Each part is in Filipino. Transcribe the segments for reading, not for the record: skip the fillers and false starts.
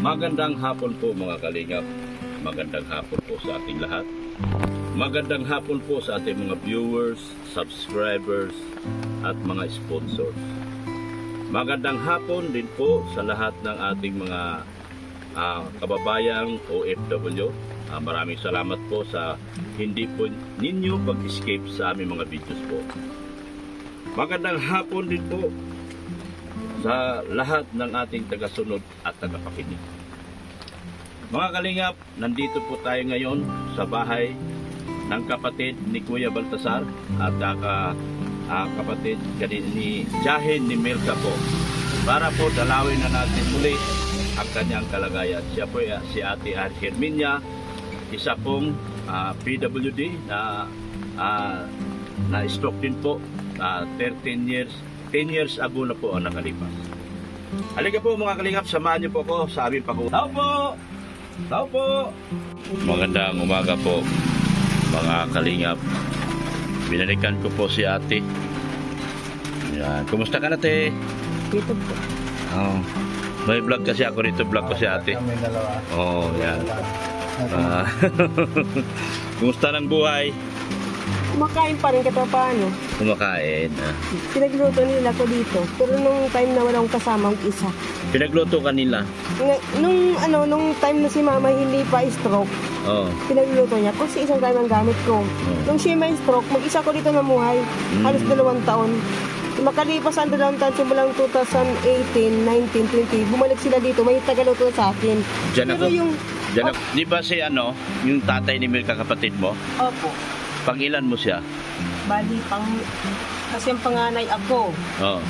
Magandang hapon po mga kalingap. Magandang hapon po sa ating lahat. Magandang hapon po sa ating mga viewers, subscribers, at mga sponsors. Magandang hapon din po sa lahat ng ating mga kababayang OFW. Maraming salamat po sa hindi po ninyo pag-escape sa aming mga videos po. Magandang hapon din po sa lahat ng ating tagasunod at tagapakinig. Mga kalingap, nandito po tayo ngayon sa bahay ng kapatid ni Kuya Baltasar at kapatid ni Jahin ni Milka po, para po dalawin na natin muli ang kanyang kalagayan. Siya po si Ate Herminia, isa pong PWD na stroke din po. 10 years ago na po ang nakalipas. Halika po mga kalingap, samahan niyo po ako sa aming pag-uusap. Tao po! Tao po! Magandang umaga po mga kalingap. Binalikan ko po si ate. Yan. Kumusta ka na, te? Dito po. Oh. May vlog kasi ako dito, vlog ko si ate. Kami dalawa. Oh, yan. Kumusta ng buhay? Kumakain pa rin kahit paano. Kumakain. Pinagluto nila ko dito. Pero nung time na walang kasama ang isa. Pinagluto kanila? Nung time na si mama hindi pa stroke, pinagluto niya. Kasi isang time ang gamit ko. Nung siya may stroke, mag-isa ko dito namuhay. Halos 2 taon. Makalipas ang 2 taon, simulang 2018, 19, 20, bumalik sila dito. May tagaluto sa akin. Diyan Pero ako. Di ba si yung tatay ni Milka, kapatid mo? Opo. Pang-ilan mo siya? Bali, kasi ang panganay ako.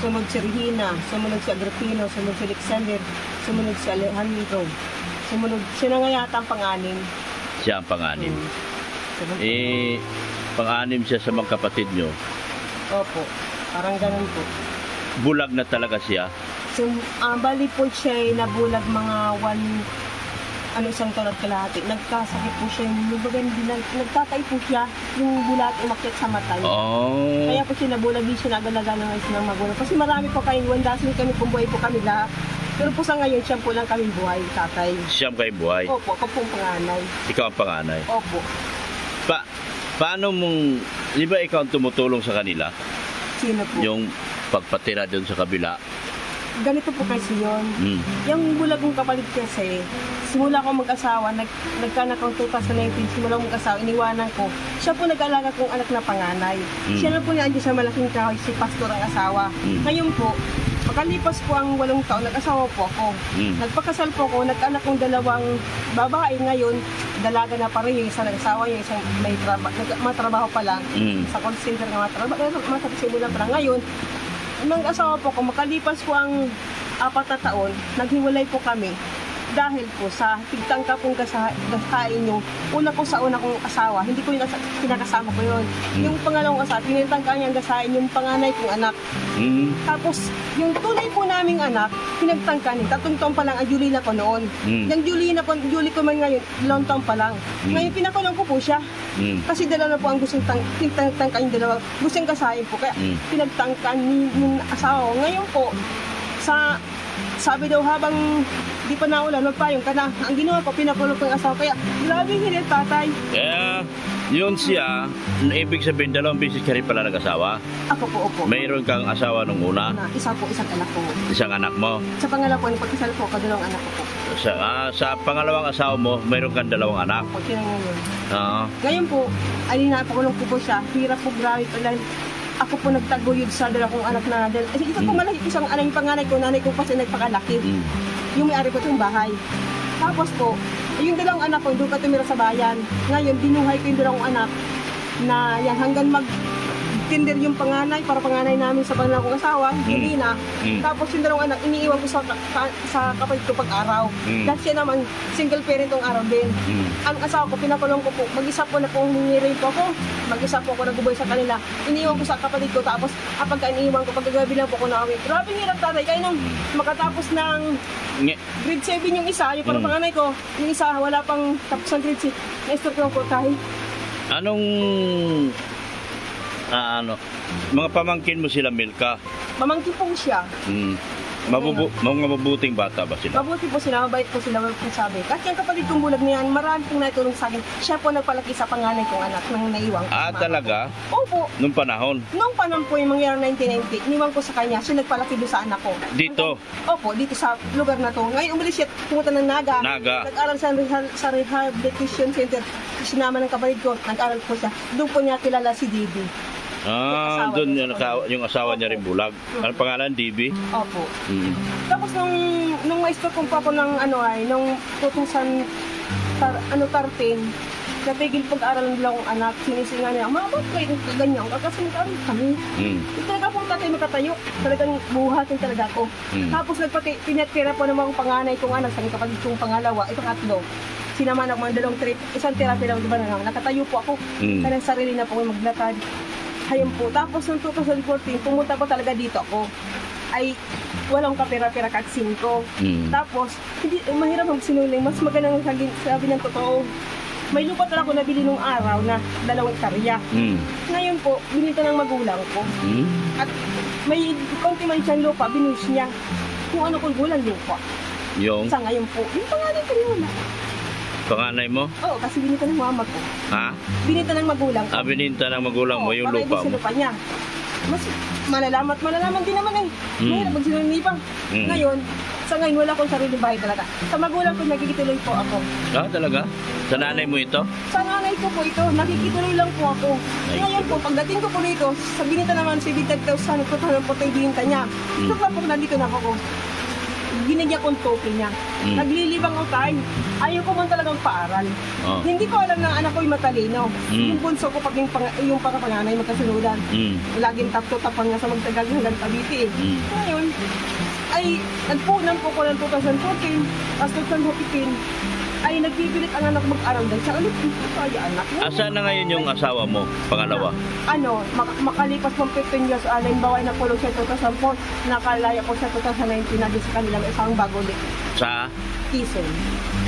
Sumunod si Regina, sumunod si Agripino, sumunod si Alexander, sumunod si Alejandro. Siya na nga yata ang pang-anim. Siya ang pang-anim. Pang-anim siya sa mga kapatid nyo? Opo, parang ganun po. Bulag na talaga siya? Bali po siya ay nabulag mga isang taon at kalahati. Nagkasakit po siya, nagtatay po siya, yung bulat umakyat sa matay. Kaya po siya nabulag, di siya nagalaga ng isang magulang. Kasi marami po kayong wandasin kami, pumbuhay po kami lahat. Pero po sa ngayon, siya po lang kami buhay, tatay. Siya kayo buhay? Opo, ako po ang panganay. Ikaw ang panganay? Opo. Paano mong, di ba ikaw ang tumutulong sa kanila? Sino po? Yung pagpatira doon sa kabila? Ganito po kasi yun. Yung bulag kong kapatid kasi, simula ko mag-asawa, nagkanak akong 2019, simula ko mag-asawa, iniwanan ko. Siya po nag-alaga kong anak na panganay. Siya na po nandiyan sa malaking kahoy, si pastor ang asawa. Ngayon po, pagkalipas po ang 8 taon, nag-asawa po ako. Nagpakasal po ako, nagkanak kong 2 babae. Ngayon, dalaga na pa rin yung isang nag-asawa, yung isang may matrabaho pa lang. Sa call center nga matrabaho pa lang. Ngayon, nang asawa po ko, makalipas po ang 4 na taon, naghiwalay po kami. Dahil po sa tigtangka pong gasain yung una kong asawa, hindi ko yung pinakasama ko yun. Yung pangalawang asawa, pinitangka niyang gasain yung panganay kong anak. Tapos, yung tunay po naming anak, pinagtangka niya. 3 taon pa lang ang Julie na ko noon. Yung Julie ko man ngayon, 2 taon pa lang. Ngayon, pinakulong ko po siya. Kasi dalawa na po ang gustong tangka yung dalawa. Gustong gasain po. Kaya pinagtangka yung asawa ko. Ngayon po, sabi daw habang di pa naulan, magpayong ka na. Ang ginawa ko, pinakulong ko yung asawa. Kaya, grabe hirit, tatay. Yun siya, ibig sabihin, 2 beses ka rin pala nag-asawa? Ako po, opo. Mayroon kang asawa nung una? Isa po, isang anak ko. Isang anak mo? Sa pangalawa po, pag-isal po, 2 anak ko po. Sa pangalawang asawa mo, mayroon kang 2 anak? Opo, tinanong yun. Ngayon po, napakulong ko po siya. Hirap po, grabe po. Ako po nagtaguyod sa 2 anak na. Ito po malaki isang anak, yung panganay ko, nanay ko kasi nagpakalaki. Yung may-ari ko itong bahay. Tapos po, yung 2 anak ko, doon ka tumira sa bayan. Ngayon, binuhay ko yung 2 anak na yan, hanggang mag-tinder yung panganay, para panganay namin sa pangalan kong asawa, hindi na. Tapos yung 2 anak, iniiwan ko sa kapatid ko pag-araw. Dahil siya naman, single parent tong araw din. Ang asawa ko, pinakulong ko po, mag-isa po na kung hingirin po ako, mag-isa po ako nagubay sa kanila. Iniiwan ko sa kapatid ko, tapos pagka iniiwan ko, pagkagabi lang po ako na-away. Grabe hirap, tatay, kaya nung makatapos ng grade 7 yung isa, yung parang panganay ko, yung isa wala pang tapos ng grade 6, na-stroke lang po tayo. Anong mga pamangkin mo sila, Milka? Pamangkin po siya. Mga mabuting bata ba sila? Mabuti po sila, mabait po sila, wala pong sabi. Kahit yung kapatid kong bulag na yan, marami pong naitulong sa akin. Siya po nagpalaki sa panganay kong anak nang naiwang. Talaga? Opo. Nung panahon? Nung panahon po yung mangyari 1990, iniwan ko sa kanya, siya nagpalaki doon sa anak ko. Dito? Opo, dito sa lugar na to. Ngayon umalis siya, pumunta ng Naga. Nag-aral sa rehabilitation center. Sinama ng kapatid ko, nag-aral po siya. Doon po niya kilala si Didi. Doon yung asawa niya rin bulag. Ano pangalan? DB? Opo. Tapos nung ma-stop kong pa po ng nung 2013, napigil pag-aaral nila akong anak, sinisinga niya, Mama, ba't kayo ganyan? Kasi mag-aaral kami. Talaga pong tatay makatayo. Talagang buhatin talaga ako. Tapos pinatira po naman akong panganay kong anak, sa kapatid kong pangalawa, itong atlo. Sinama na ako mga dalawang trip, isang therapy lang, diba na nakatayo po ako. Kaya sarili na po maglakad. Ayun po. Tapos noong 2014, pumunta po talaga dito ako. Ay, walang kapira-pira kahit 5. Tapos, hindi, mahirap magsinuling. Mas magandang sabi ng totoo. May lupa talaga ako nabili nung araw na 2 hektarya. Ngayon po, binita ng magulang ko. At may konti man siyang lupa, binuhos niya. Kung ano kung gulang lupa. Yung? Sa ngayon po, yung pangalan ko yun. Panganay mo? Oo, kasi binita ng mama ko. Ha? Binita ng magulang ko. Bininta ng magulang mo yung lupa mo? Sa lupa niya. Mas malalaman din naman eh. Mahirap magsinunibang. Ngayon, sa ngayon wala akong sariling bahay talaga. Sa magulang ko, nakikituloy po ako. Talaga? Sa nanay mo ito? Sa nanay ko po ito, nakikituloy lang po ako. Ngayon po, pagdating ko po dito, sa binita naman, 70,000 po yung binita niya. Ito pa po, nandito na ako. Ginagyan kong token niya. Naglilibang ako tayo. Ayaw ko man talagang paaral. Hindi ko alam na anak ko yung matalino. Yung bunso ko pag yung panganay magkasunudan. Laging tapang nga sa magtagal hanggang Cavite eh. Ngayon, ay nagpunan po ko ng 2014, as 2015, ay nagbibilit ang anak mag-aral dahil sa ulit kaya anak. Asan na ngayon yung asawa mo, pangalawa? Makalipas ng 15 years, halimbawa na kulong siya 2004, nakalaya ko siya 2019 na din sa kanila may isang bago ulit. Sa? Quezon.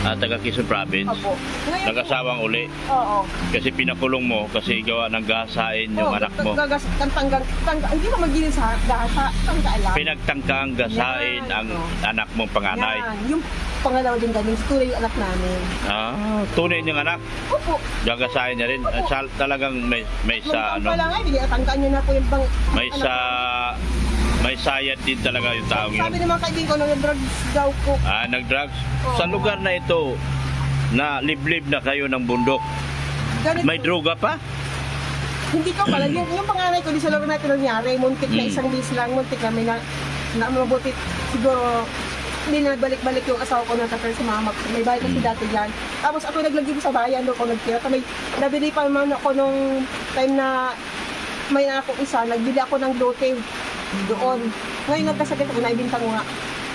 Taga Quezon Province? Opo. Nag-asawang uli? Oo. Kasi pinakulong mo kasi gawa ng gahasain yung anak mo. Hindi mo magiging sa gahasa, tanggalan. Pinagtangka ang gasain ang anak mong panganay. Yung pangalawa din ganun, tunay yung anak namin. Tunay niyang anak? Opo. Gagasain niya rin? Talagang may sa ano? Pala nga, tangkaan niya na po yung bang... May sayad din talaga yung taong yun. Sabi ng mga kaibigan ko, nag-drugs daw po. Nag-drugs? Sa lugar na ito, na liblib na kayo ng bundok, may droga pa? Hindi ko pala. Yung panganay ko, di sa lugar na ito nangyari, muntik na isang bis lang, muntik na may mabuti. Siguro, hindi na balik-balik yung asawa ko na sa mama. May bahay kasi dati dyan. Tapos ako naglagay ko sa bayan, doon ko nagtira. Nabili pa naman ako nung time na may ako isa, nagbili ako ng lote doon. Ngayon nagkasakit ako, naibintang nga.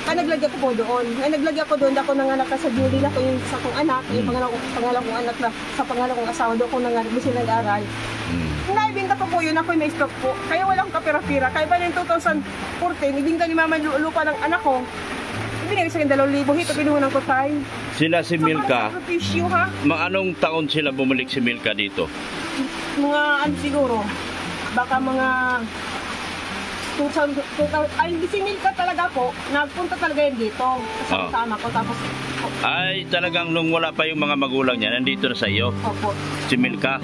Kaya naglagay ko po doon. Ngayon naglagay ako doon, ako nanganak sa Julie na ko yung isa kong anak, yung pangalan kong anak na sa pangalan kong asawa, doon ko nanganak, doon sila nag-aral. Naibinta ko po yun, ako may stroke po. Kaya walang kapira-pira. Kaya pa yung 2014, ibinta ni mama lupa ng anak ko. Ibinigay sa akin 2,000, hito pinuhunan ko tayo. Sila si Milka, ha? Anong taon sila bumalik si Milka dito? Mga siguro, baka mga 2000, ay si Milka talaga po, nagpunta talaga yan dito. Kasama ko, tapos... Ay, talagang nung wala pa yung mga magulang niya, nandito na sa iyo? Opo. Si Milka?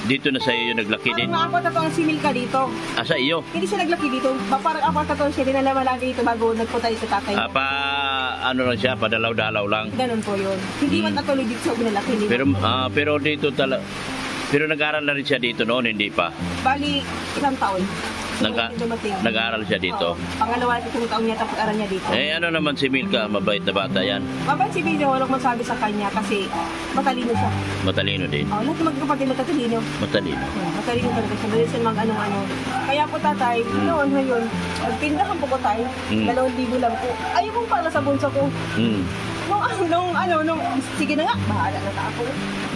Dito na sa iyo yung naglaki din? Parang apat na taon si Milka dito. Sa iyo? Hindi siya naglaki dito. Parang apat na taon siya, dinalaman lagi dito bago nagpunta dito sa tatay. Ano lang siya, padalaw-dalaw lang? Ganun po yun. Hindi man natuloy dito sa binalaki. Pero dito talaga... Pero nag-aaral na rin siya dito noon, hindi pa? Bali, isang taon. Nag-aaral siya dito? Pangalawa, isang taon niya tapos aral niya dito. Ano naman si Milka? Mabait na bata yan? Mabait si Milka, walang masabi sa kanya kasi matalino siya. Matalino din? Lahat ng magkapatid matalino. Matalino? Matalino talaga siya. Dahil siya mag-ano-ano. Kaya po tatay, noon ngayon, nagtindahan po ko tayo. 2,000 lang po. Ayaw kong pala sa bunso ko. Sige na nga, bahala na ako.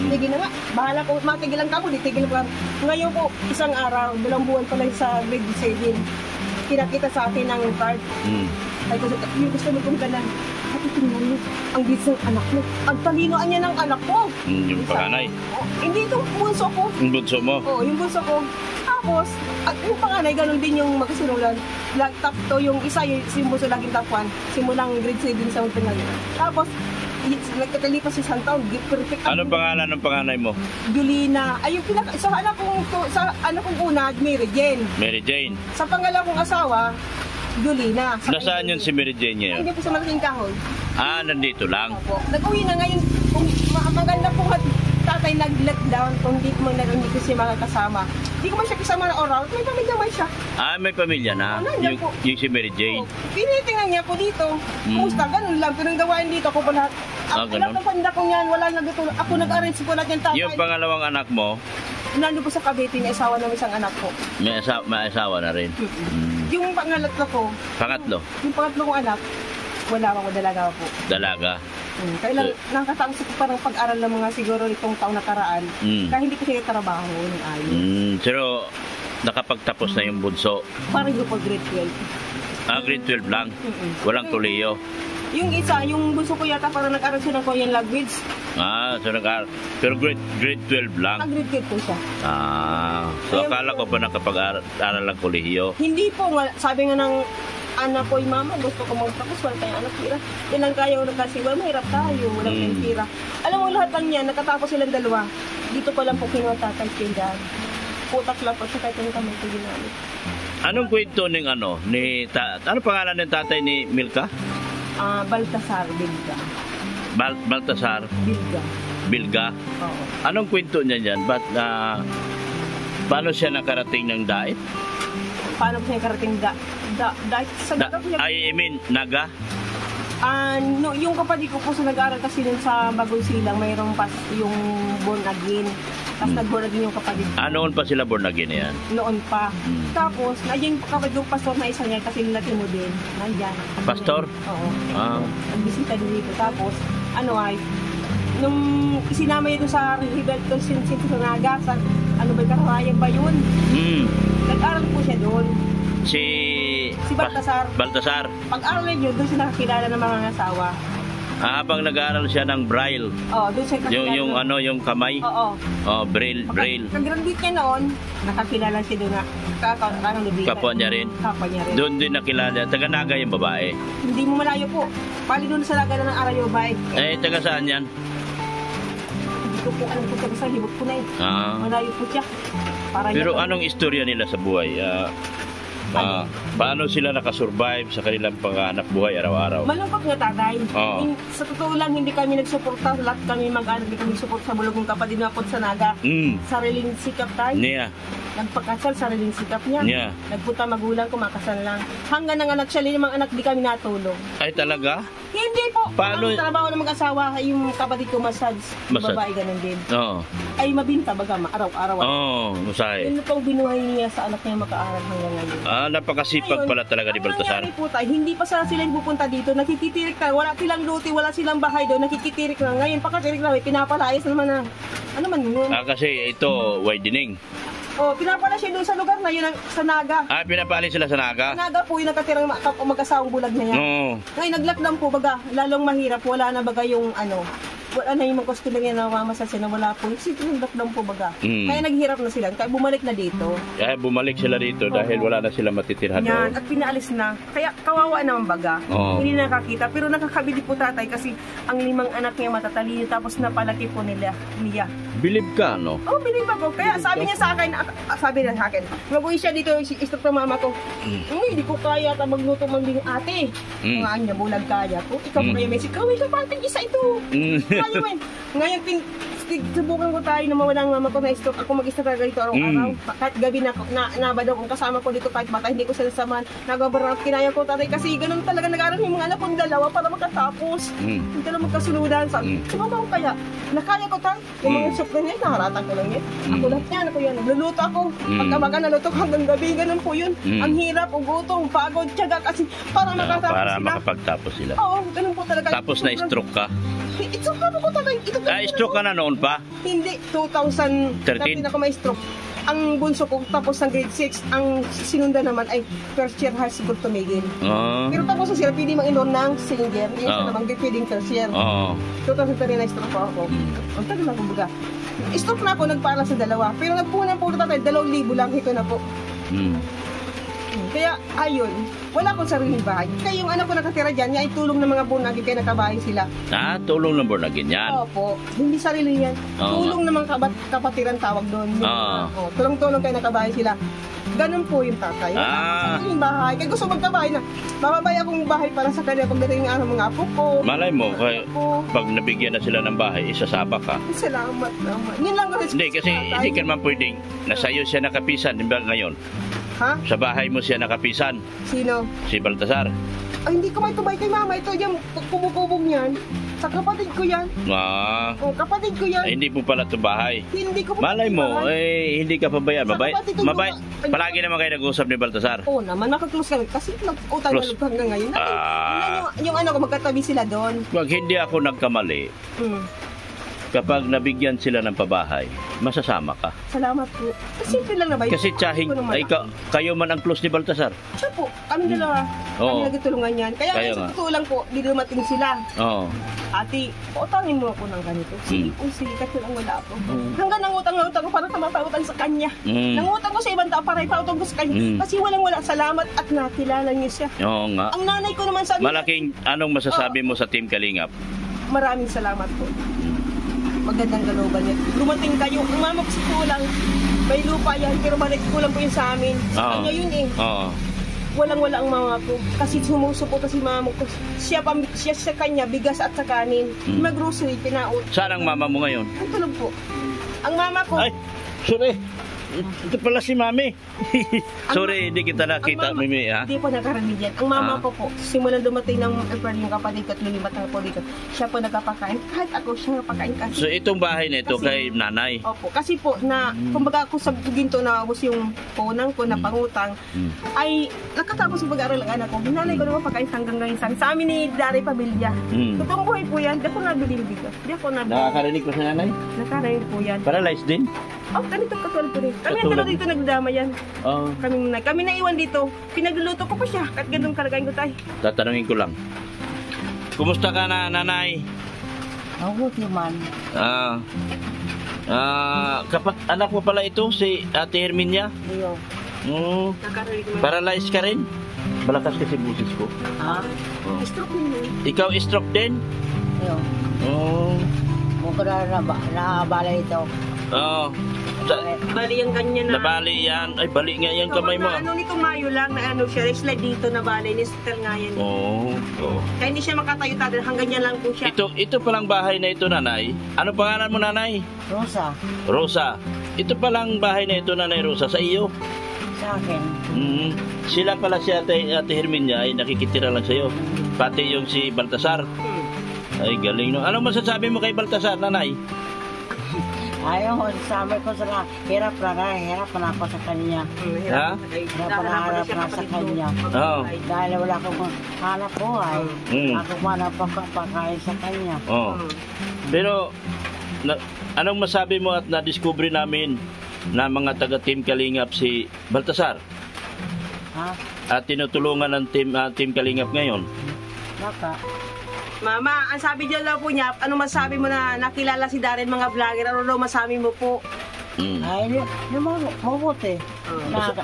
Sige na nga, bahala ko, matigilan ka po, titigil ko. Ngayon po, isang araw, 2 buwan pa lang sa grade 7, kinakita sa akin ng card. Ay ko, yung gusto mo kong ganan. At tingnan mo, ang bilis ng anak mo. Ang talinoan niya ng anak ko. Yung panganay? Hindi ito, bunso ko. Yung bunso mo? Oo, yung bunso ko. Tapos, at yung panganay, ganun din yung magkasinulan. Top 2, yung isa, yung bunso laging top 1. Simulang grade 7 sa umpingan. Tapos, nagkakalipas sa isang taon, perfect. Anong pangalan ng panganay mo? Julina. Ay, yung sa anak kong una, Mary Jane. Mary Jane. Sa pangalawang asawa, Julina. Nasaan yun si Mary Jane ngayon? Hindi po sa malaking kahoy. Ah, nandito lang. Opo. Nag-uwi na ngayon. Kung maganda po tatay nag-lockdown, kung hindi ko siya makakasama. Hindi ko man siya kasama na oral, may pamilya man siya. Ah, may pamilya na. Nandiyan po. Yung si Mary Jane. Pinitingnan niya po dito. Kumusta? Ganun lang. Pero ang gawain dito ako po lahat. ganun? Alam ng panda ko yan, wala nagtulong. Ako nag-arrange po lahat yung tatay. Yung pangalawang anak mo, Nandun po sa Cavite, may asawa ng isang anak ko. may asawa na rin. Yung pangalatlo ko, Pangatlo, yung pangatlo kong anak, wala ako, dalaga po. dalaga. Kailan nakatapos ko parang pag-aral ng mga siguro itong taong nakaraan. Kaya hindi ko siya trabaho ng ayos. Pero nakapagtapos na yung bunso. Parang yung po grade 12. Ah, grade 12 lang. Walang kolehiyo. Yung isa, yung bunso ko yata parang nag-aral siya ng Korean language. Ah, so pero grade 12 lang. Grade 12 po siya. Ah, so akala ko pa nakapag-aral ng kolehiyo. Hindi po, sabi nga ng anak ko, mama, gusto ko magtapos, wala tayong anak, tira. Yan lang kaya ko kasi, well, mahirap tayo, walang tira. Alam mo, lahat lang yan, nakatapos silang dalawa. Dito ko lang po kinuha tatay pindan. Putak lang po siya kahit yung kamay ko ginamit. Anong kwento ng ano pangalan ng tatay ni Milka? Baltasar Bilga. Baltasar Bilga. Bilga. Oo. Anong kwento niya dyan? Paano siya nakarating ng daet? Paano po siya karating I mean, Naga? No, yung kapatid ko po sa nag-aaral kasi dun sa Bagong Silang, mayroong pas yung born again. Tapos nag-born again yung kapatid ko. Noon pa sila born again yan? Noon pa. Tapos, nandiyan yung kapatid ko, pastor na isa niya kasi nilati mo din. Nandyan. Pastor? Oo. Ah. Nagbisita din dito. Tapos, nung isinama niya doon sa Rebel Constituency sa Naga, sa Karawayan ba yun? Nag-aral po siya doon. Si Baltasar. Baltasar. Pag-aral niyo, doon siya nakakilala ng mga asawa. Habang nag-aaral siya ng Braille. Oo, doon siya nakakilala. Yung kamay? Oo. Braille. Pag-graduate niya noon, nakakilala siya doon na Kapwa niya rin? Kapwa niya rin. Doon din nakilala. Taga-Naga yung babae. Hindi mo malayo po. Pali doon sa Naga ng Arayobay. Taga saan yan? Hindi ko po alam po sa libot ko na eh. Malayo po siya. Pero anong istorya nila sa buhay? Paano sila nakasurvive sa kanilang panganap buhay araw-araw? Malungkot nga tatay. Sa totoo lang, hindi kami nagsuporta. Lahat kami mag-anak, hindi kami support sa bulog ng kapatid na po sa Naga. Sariling sikap tayo. Niya. Nagpakasal, sariling sikap niya. Yeah. Nagpunta magulang, kumakasal lang. Hanggang nanganak siya, limang anak, di kami natulong. Ay talaga? Hindi po. Paano? Ang trabaho ng mag-asawa, yung kapatid ko massage. Babae ganun din. Oo. Ay mabinta baga, araw-araw. Musay. Yun pang binuhay niya sa anak niya mag-aaral hanggang ngayon. Napakasipag pala talaga ni Baltasar. Ang nangyari po tayo, hindi pa sila pupunta dito, nakikitirik na, wala silang luti, wala silang bahay doon, nakikitirik na. Ngayon, pakatirik na, pinapalayas naman na, ano man yun? Kasi ito, widening. Pinapala siya doon sa lugar na yun, sa Naga. Pinapali sila sa Naga? Naga po yung nakatirang mag-asawang bulag na yan. Ngayon, naglockdown po, baga, lalong mahirap, wala na baga yung wala na yung mga customer niya na mamasal siya na wala po. Kasi naglockdown po baga. Kaya naghirap na sila, kaya bumalik na dito. Kaya bumalik sila dito dahil wala na sila matitirhan doon. At pinaalis na. Kaya kawawa naman baga. Hindi nakakita. Pero nakakabili po tatay kasi ang 5 anak niya matatalino tapos napalaki po niya. Believe ka, no? Believe ako. Kaya sabi niya sa akin, mag-uwi siya dito, istok ng mama ko. Hindi ko kaya magluto maging ate. Mga niya, bulag kaya po. Ikaw po kayo, Messi, kawin ka pa, isa ito. Ngayon, subukan ko tayo na mawala ang mama ko na stroke. Ako mag-stroke talaga dito araw-araw. Kahit gabi nabad ako kasama ko dito kahit bata, hindi ko sila samahan. Nagabaran at kinaya ko tatay kasi ganun talaga nag-aaral yung mga anak kong dalawa para makatapos. Hindi lang magkasunudan. Sumama ko kaya. Nakaya ko tayo. Yung mga soup na niya, naharatan ko lang yan. Ako lahat yan. Ako yan. Nagluluto ako. Pagkamaga naluto hanggang gabi. Ganun po yun. Ang hirap, ugutong, pagod, tiyaga kasi para makatapos para sila. makapagtapos sila. Oo, ganun po talaga. Tapos na-stroke ka? Ito ko tatay. Stroke ka na noon pa? Hindi, 2013 ako may stroke. ang bunso ko tapos ng grade 6, ang sinunda naman ay first year high school tumigil. Pero tapos na sila, pwede mag-enroll ng senior. Yung isa naman, pwedeng first year. 2003 na stroke po ako. Ang tagal na kumbaga. Stroke na ako, nagpaalam sa dalawa. Pero nagpunan po tatay, 2,000 lang, ito na po. Kaya, ayun, wala akong sariling bahay. Kaya yung anak ko nakatira dyan, ay tulong ng mga bunagin, kaya nakabahay sila. Tulong ng bunagin yan? Opo, hindi sarili yan. Tulong ng mga kapatiran tawag doon. Tulong-tulong kaya nakabahay sila. Ganun po yung tatay. Sariling bahay. Kaya gusto magkabahay na, mababay akong bahay para sa kanila pagdating ng mga apo ko. Malay mo, pag nabigyan na sila ng bahay, isasaba ka. Salamat naman. Yun lang ang Hindi, kasi hindi ka naman pwedeng nasa iyo siya nakapisan, di ba ngayon? Ha? Sa bahay mo siya nakapisan. Sino? Si Baltasar. Ay, hindi ko may tubay kay mama. Ito yung kubog-kubog niyan. Sa kapatid ko yan. Kapatid ko yan. Hindi po pala ito bahay. Hindi ko Malay mo, hindi ka pabayaan. Mabay. Sa Palagi naman kayo nag-uusap ni Baltasar. Oo naman, nakaklose kami. Kasi nag-utang na hanggang ngayon. Yung ano ko, magkatabi sila doon. Wag hindi ako nagkamali. Kapag nabigyan sila ng pabahay, masasama ka. Salamat po. Simple lang na ba? Kasi tsahing, kayo man ang close ni Baltasar. Siya po, kami dalawa. Kami nagtulungan yan. Kaya sa totoo lang po, di dumating sila. Ate, utangin mo ako ng ganito. Sige po, sige, kasi lang wala ako. Hanggang nangutang ko para mapautang sa kanya. Nangutang ko sa ibang tao para ipautang ko sa kanya. Kasi walang-wala, salamat at nakilala niyo siya. Oo nga. Ang nanay ko naman sabi. Malaking, anong masasabi mo sa Team Kalingap? Maraming salamat po. Magandang kalooban niya. Lumating kayo. Ang mama ko sa lang, may lupa yan, pero kulang po yun sa amin. Sa kanya yun eh. Walang-wala ang mama ko. Kasi sumusuporta si mama ko. Siya sa kanya, bigas at sa kanin. Mag-grocery, pinaut. Saan ang mama mo ngayon? Ang tulog po. Ang mama ko. Ay, sorry. Ito pala si Mami. Sorry, hindi kita nakita, Mimi. Hindi po nakarinig yan. Ang mama ko po, simulan dumating ng April yung kapatid ko at lulimat na po dito. Siya po nagpapakain. Kahit ako siya nagpapakain kasi. So itong bahay na ito kay nanay? Opo. Kasi po, kumbaga ako sa ginto na ubos yung punang ko na pangutang, ay nakatapos yung pag-aaral ng anak ko. Hinanay ko naman pagkain hanggang ngayon sa amin ni Dari Pamilya. Totoong buhay po yan. Di ako nabiling dito. Nakakarinig pa sa nanay? Nakakarinig po yan. Paralyzed din? Ganito katulad po rin. Kami ang dalawa dito nagdama yan. Kami naiwan dito. Pinagluluto ko pa siya. Kahit ganun kalagayin ko tayo. Tatanungin ko lang. Kumusta ka na, nanay? Mabuti man. Anak mo pala ito, si Ate Herminia? Iyo. Paralyzed ka rin? Malakas kasi busis ko. Stroke din. Ikaw stroke din? Iyo. Mukha na nabala ito. Bali yung ganyan na. Nabali yan. Ay, bali nga yan kamay mo. Nito Mayo lang na siya. Slide dito na bali. Ni-hospital nga yan. Kaya hindi siya makatayo-tayo. Hanggang yan lang po siya. Ito palang bahay na ito, nanay. Ano pangalan mo, nanay? Rosa. Rosa. Ito palang bahay na ito, nanay Rosa. Sa iyo? Sa akin. Sila pala si Ate Herminia ay nakikitira lang sa iyo. Pati yung si Baltasar. Ay, galing no. Anong masasabi mo kay Baltasar, nanay? Ayaw, sabi ko sa hirap na ako sa kanya. Hirap na sa kanya. Dahil wala akong hanap buhay. Ako man ang pagkain sa kanya. Pero, anong masabi mo at na-discover namin na mga taga-Team Kalingap si Baltasar? At tinutulungan ng Team Kalingap ngayon? Baka. Mama, ang sabi dyan daw po niya, ano masabi mo na nakilala si Darren mga vlogger? Ano daw masabi mo po? Ay, mabuti.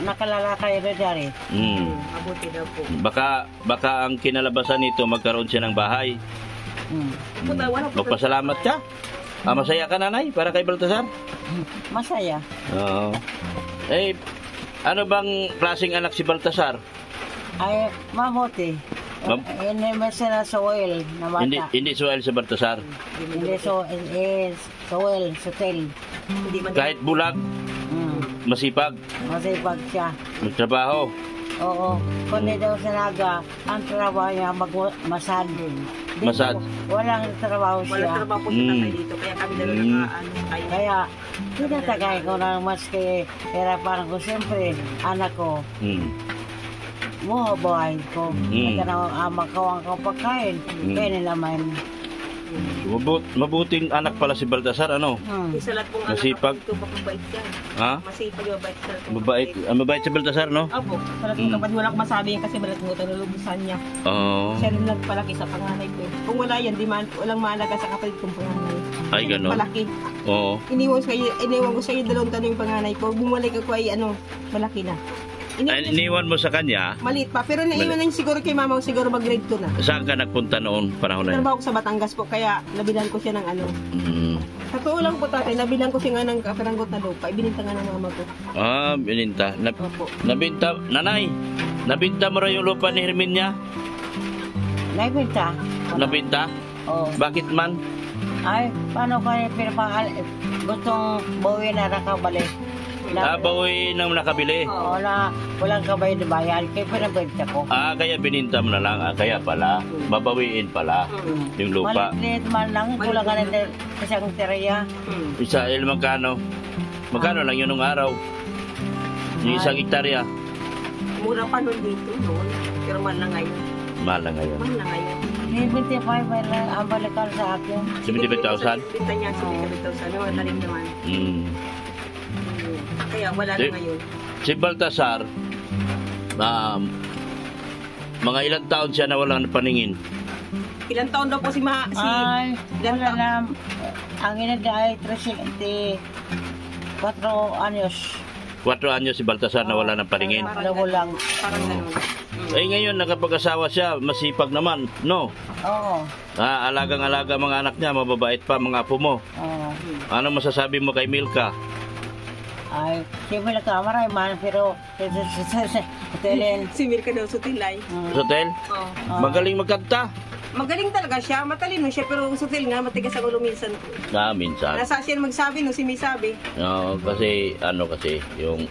Nakalala kayo na Darren. Mabuti daw po. Baka ang kinalabasan nito magkaroon siya ng bahay. Magpasalamat ka? Masaya ka, nanay, para kay Baltasar? Masaya. Ano bang klaseng anak si Baltasar? Ay, mabuti. Hindi masaya sa oil na bata. Hindi soil sa Baltasar? Hindi soil, sotel. Kahit bulag? Masipag? Masipag siya. Magtrabaho? Oo. Kundi daw sa naga, ang trabaho niya masad. Masad? Walang trabaho siya. Walang trabaho po siya dito. Kaya kami dalawa tayo. Kaya, tinatagay ko na maski hirapan ko. Siyempre, anak ko. Buhay ko. Nagkanaw ang makawang kong pagkain. Kaya nila man. Mabuting anak pala si Baltasar, ano? Isa lahat pong Masipag. anak ko, mabait yan. Ha? Masipag, mabait sa lahat. Mabait si Baltasar, no? Opo, sa lahat ng kapatid, wala akong masabi yan kasi balat mo, tanulubusan niya. Oo. Siya rin nagpalaki sa panganay ko. Kung wala yan, walang mahalaga sa kapatid kong panganay. Ay, Siya ganon. nagpalaki. Oo. Iniwan ko sa iyo 2 taon yung panganay ko. Bumalik ako ay malaki na. Ay, iniwan mo sa kanya? Maliit pa, pero naiwan na yung siguro kay mama, siguro mag-grade 2 na. Saan ka nagpunta noon, panahon na yun? Trabaho ko sa Batangas po, kaya nabilan ko siya ng Sa totoo lang po tatay, nabilan ko siya nga ng kaparanggot na lupa. Ibininta nga ng mama ko. Ah, bininta. Opo. Nabinta, nanay, nabinta mo rin yung lupa ni Herminia? Naibinta. Nabinta? Oo. Bakit man? Ay, paano kayo pinapakal? Gustong bawi na nakabalik. Bawi nang nakabili. Walang kabay na bayan. Kaya pinabenta ko. Kaya bininta mo na lang. Kaya pala, babawiin pala yung lupa. Maliit man lang. Kulang ka na isang teriya. Isa, magkano? Magkano lang yun nung araw? Yung isang hektarya. Mura pa nun dito, noon. Pero mahal na ngayon. Mahal na ngayon. Mahal na ngayon. 75 ang balikan sa akin. 75,000? Binta niya, 75,000. Naman, talim naman. Kaya wala na ngayon. Si Baltasar, mga ilang taon siya na walang paningin? Ilang taon daw po si Ay, wala na. Ang inad ay 4 anyos. 4 anyos si Baltasar na wala ng paningin. Dalawa lang. Parang ganun. Ngayon, nakapag-asawa siya, masipag naman, no? Oo. Alagang-alaga mga anak niya, mababait pa mga apo mo. Oo. Ano masasabi mo kay Milka? Ay, siyempre nagkamaray man, pero hotelin. Si Mirka daw sutilay. Sa hotel? Oo. Magaling magkanta. Magaling talaga siya, matalino siya, pero sutil nga, matigas ang ulo minsan. Minsan. Nasa siya magsabi, no, si May sabi. Kasi, yung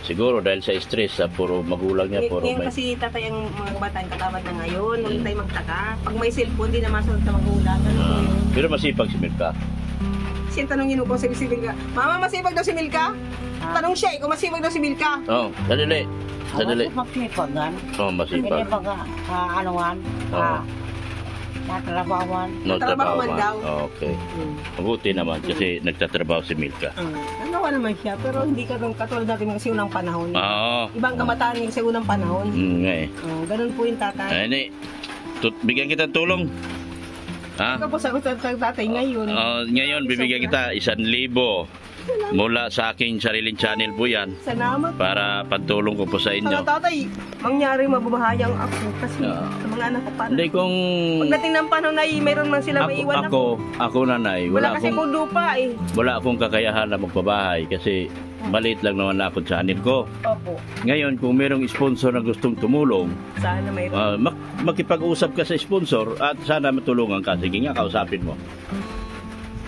siguro dahil sa stress, puro magulang niya, puro Ngayon may... kasi tatay ang mga kabataan katawan na ngayon, huwag tayo magtaka. Pag may cellphone, di na masunod sa magulang. Pero masipag si Milka. Siya tanongin mo kung si Milka, Mama, masipag daw si Milka? Tanong siya, kung masipag daw si Milka. Sadali. Magsipagan. Masipag. Hindi pag anuan. Natrabawan. Natrabawan daw. Okay. Mabuti naman kasi nagtatrabaho si Milka. Nagawa naman siya, pero hindi ka katulad natin kasi unang panahon. Oo. Ibang kamataan yung sa unang panahon. Ganun po yung tatay. Bigyan kita ng tulong. Ha? Tapos ako sa tatay ngayon. Ngayon, bibigyan kita 1,000 mula sa aking sariling channel po yan. Salamat. Para pantulong ko po sa inyo. Sa tatay, mangyari mababahayang ako kasi sa mga anak ko para. Hindi kung... Pagdating ng panahon na mayroon man sila maiwan ako nanay. Wala kasi kung lupa eh. Wala akong kakayahan na magpabahay kasi maliit lang naman ako sa channel ko. Opo. Ngayon, kung merong sponsor na gustong tumulong, sana mayroon. makipag-usap ka sa sponsor at sana matulungan ka. Sige nga, kausapin mo.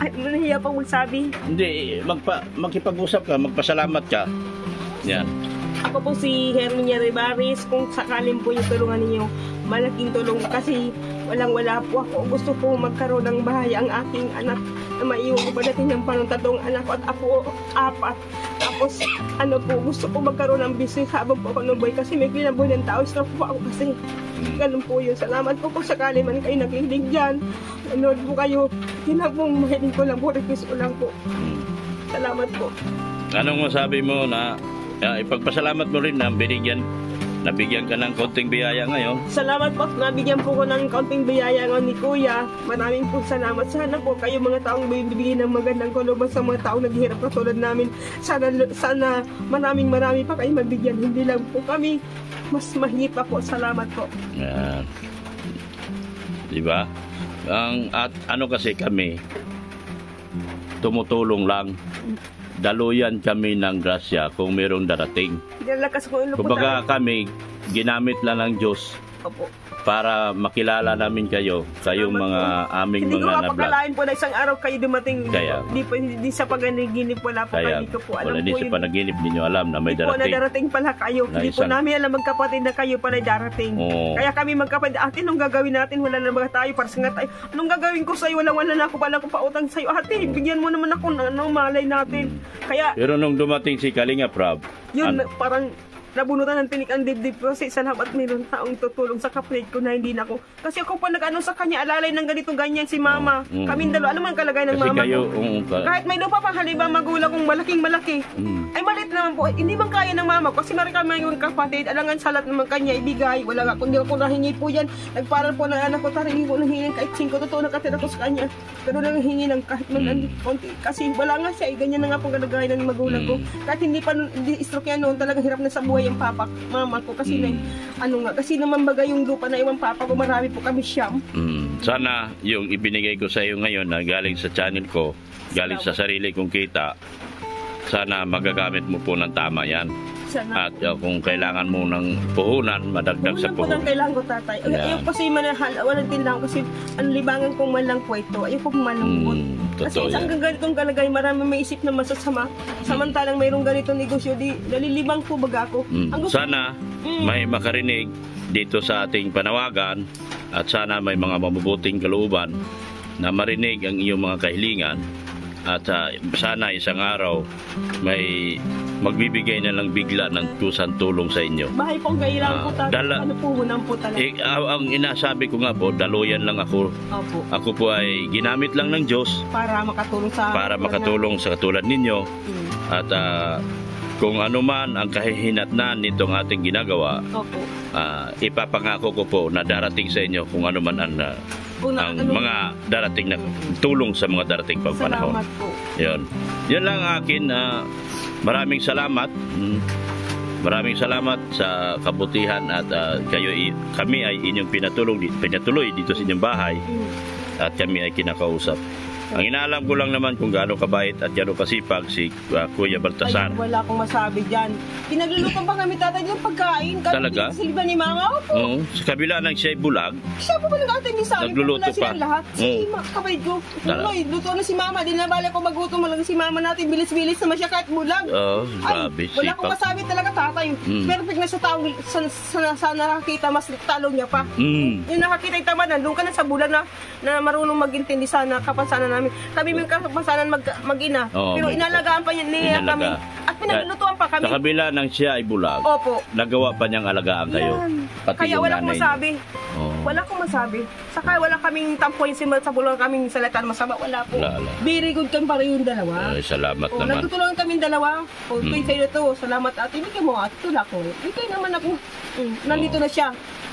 Ay, nahiya pang magsabi. Hindi, makipag-usap ka, magpasalamat ka. Yan. Ako po si Herminia Ribaris. Kung sakaling po yung tulungan ninyo, malaking tulong kasi walang-wala po ako. Gusto ko magkaroon ng bahay ang aking anak na maiwan ko pagdating ng panong 3 anak ko at ako 4. Tapos, gusto ko magkaroon ng business habang po ako nabuhay kasi may kinabuhay ng tao. Strap po ako kasi. Ganun po yun. Salamat po kung sakali man kayo nakikinig dyan. Nanood po kayo. Yun lang po, mahiling ko lang po. Request ko lang po. Salamat po. Anong masabi mo na ipagpasalamat mo rin na nabigyan ka ng kaunting biyaya ngayon? Salamat po. Nabigyan po ko ng kaunting biyaya ngayon ni Kuya. Maraming po salamat. Sana po kayo mga taong bibigyan ng magandang kalooban sa mga taong naghihirap katulad namin. Sana marami pa kayo mabigyan. Hindi lang po kami. Mas mahigit pa po. Salamat po. Yan. Diba? At kasi kami, tumutulong lang. Daluyan kami ng grasya kung merong darating. Kumbaga kami, ginamit lang ng Diyos. Opo. Para makilala namin kayong mga aming hindi mga ko na-vlog. mapagkalain po na isang araw kayo dumating. Kaya, hindi sa panaginip wala po kayo dito po. Alam hindi po sa panaginip ninyo alam na may darating. Hindi po na darating pala kayo. Na Hindi po namin alam magkapatid na kayo pala darating. Kaya kami magkapatid, ate, anong gagawin natin? Wala na ba tayo? Para sa nga tayo. Anong gagawin ko sa'yo? Wala na ako pala kung pautang sa'yo. Ate, bigyan mo naman ako ng malay natin. Kaya, pero nung dumating si Kalinga Prab, yun, parang nabunutan ng tinik ang dibdib ko kasi salamat mayroon taong tutulong sa kapatid ko na hindi na ako. Kasi ako pa nag-ano sa kanya, alalay ng ganito ganyan si mama. Kaming dalawa, alam mo ang kalagay ng Kasi mama kayo, ko. Kahit may lupa pa haliba magulang kong malaking-malaki. Ay malit naman po, hindi man kaya ng mama ko kasi meron kami yung kapatid, alangan salat naman kanya ibigay. Wala nga, kundi ako nahingi po yan. Nagparal po ng anak ko, taringi ko nahingi kahit 5, totoo nakatira ko sa kanya. Pero nang hingi ng kahit man konti. Kasi wala nga siya, ganyan na nga pong kalagayan ng magulang ko. Kahit hindi stroke yan noon, talagang hirap na sa buhay yung mama ko kasi kasi naman bagay yung lupa na iwan papa ko, marami po kami siyam. Sana yung ibinigay ko sa iyo ngayon na galing sa channel ko, galing sa sarili kong kita, sana magagamit mo po ng tama yan. At kung kailangan mo ng puhunan, madagdag sa puhunan. puhunan. Kailangan ko, tatay. Ayaw kasi manahal, walang tindahan kasi libangan kong man lang po ito. Ayaw ko malungkot. Kasi hanggang ganitong kalagay, marami may isip na masasama. Samantalang mayroong ganitong negosyo, nalilibang po baga ako. Sana may makarinig dito sa ating panawagan at sana may mga mabubuting kalooban na marinig ang iyong mga kahilingan. At sana isang araw may magbibigay na lang bigla ng kusang tulong sa inyo. Bahay pong kailangan po ano po talaga. Ang inasabi ko nga po, daluyan lang ako. Opo. Ako po ay ginamit lang ng Diyos para makatulong sa katulad ninyo. At kung ano man ang kahihinatnan nitong ating ginagawa, ipapangako ko po na darating sa inyo kung ano man ang mga darating na tulong sa mga darating pang panahon. Salamat po. Yan lang akin. Maraming salamat. Maraming salamat sa kabutihan at kami ay inyong pinatuloy dito sa inyong bahay at kami ay kinakausap. Ang inaalam ko lang naman kung gaano kabait at gaano kasipag si Kuya Baltasar. Ay, wala akong masabi dyan. Pinagluluto pa kami tatay ng pagkain. Talaga? Silba ni mama. Oo. Sa kabila ng siya'y bulag. Siya po ba nag-atay sa amin? Nagluluto pa. Silang lahat. Si kapatid ko. Luto na si mama. Di na bala ko magutom lang si mama natin. Bilis-bilis naman siya kahit bulag. Grabe. Wala akong masabi talaga tatay. Perfect na sa tao. Sa nakakita, mas talo niya pa. Yung nakakita yung tama, nandun ka na sa bulag na marunong mag-intindi sana, kapansanan namin. Kami may kapansanan mag-ina. Pero inalagaan pa niya kami. At pinaglulutuan pa kami. Sa kabila ng siya ay bulag. Opo. Nagawa pa niyang alagaan kayo. Kaya wala akong masabi. Wala akong masabi. Saka wala kaming tampoy sa bulang kaming salatan masama. Wala po. Very good kami para yung dalawa. Salamat naman. Nagtutulungan kaming dalawa. Tuwing sa'yo to. Salamat ate. Bigyan mo at tulak ko. Bigyan naman ako. Nandito na siya.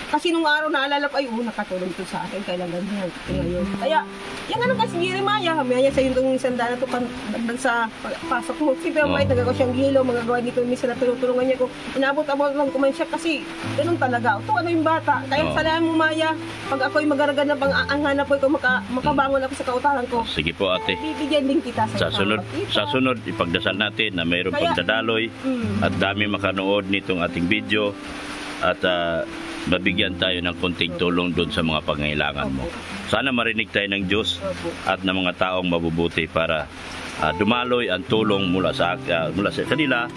Kasi nung araw naalala ko, nakatulong to sa akin, kailangan ganyan ngayon. Kaya, yung ano kasi Jeremiah, may sa'yo itong sandala to dagdag sa pasok mo. Siyempre, may nagagawa siyang gilo, magagawa dito, minsan na tinutulungan niya ko. Inabot-abot lang kumain siya kasi ganun talaga. Ito, ano yung bata. Kaya salamat mo, Maya, pag ako'y magaragan na pang ang hanap ko, makabangon ako sa kautaran ko. Sige po, ate. Bibigyan din kita sa sunod, ipagdasal natin na mayroong pagdadaloy at dami makanood nitong ating video at mabigyan tayo ng konting tulong doon sa mga pangailangan mo. Sana marinig tayo ng Diyos at ng mga taong mabubuti para dumaloy ang tulong mula sa kanila,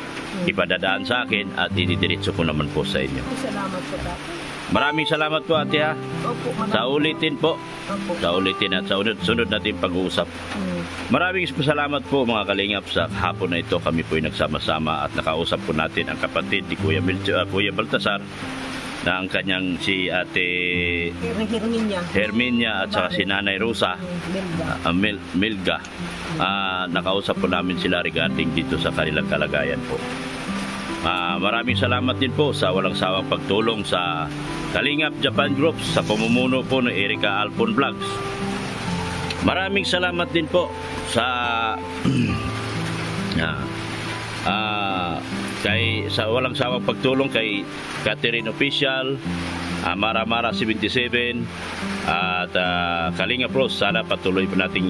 ipadadaan sa akin at ididiretso ko naman po sa inyo. Salamat po, Maraming salamat po, ate, ha. Sa ulitin po. Sa ulitin at sa sunod natin pag-uusap. Maraming salamat po mga kalingap sa hapon na ito. Kami po ay nagsama-sama at nakausap po natin ang kapatid ni Kuya Baltasar na ang kanyang si ate Herminia at saka si Nanay Rosa Milga. Nakausap po namin sila regarding dito sa kanilang kalagayan po. Maraming salamat din po sa walang sawang pagtulong sa Kalingap Japan Group sa pamumuno po ng Erica Alpon Vlogs. Maraming salamat din po sa sa walang sawang pagtulong kay Catherine Official, Mara 77 at Kalinga Pros. Sana patuloy po natin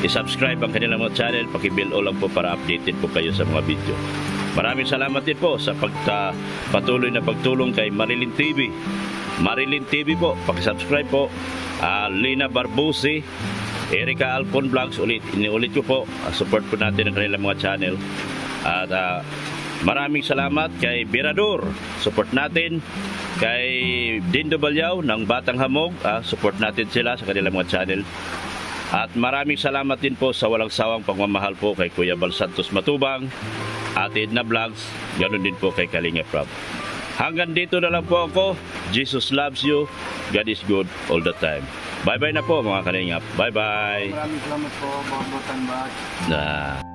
i-subscribe ang kanilang mga channel, paki-bell all lang po para updated po kayo sa mga video. Maraming salamat din po sa patuloy na pagtulong kay Marilyn TV. Marilyn TV po, paki-subscribe po. Lina Barbusi, Erica Alpon Vlogs, iniulit ko po, support po natin ang kanilang mga channel. At maraming salamat kay Birador, support natin. Kay Dindo Balyaw ng Batang Hamog, support natin sila sa kanilang mga channel. At maraming salamat din po sa walang sawang pagmamahal po kay Kuya Bal Santos Matubang Ate Edna Vlogs, ganun din po kay Kalinga Prab. Hanggang dito na lang po ako. Jesus loves you. God is good all the time. Bye-bye na po mga Kalingap. Bye-bye. Maraming salamat po, Bobotan Bat. Na.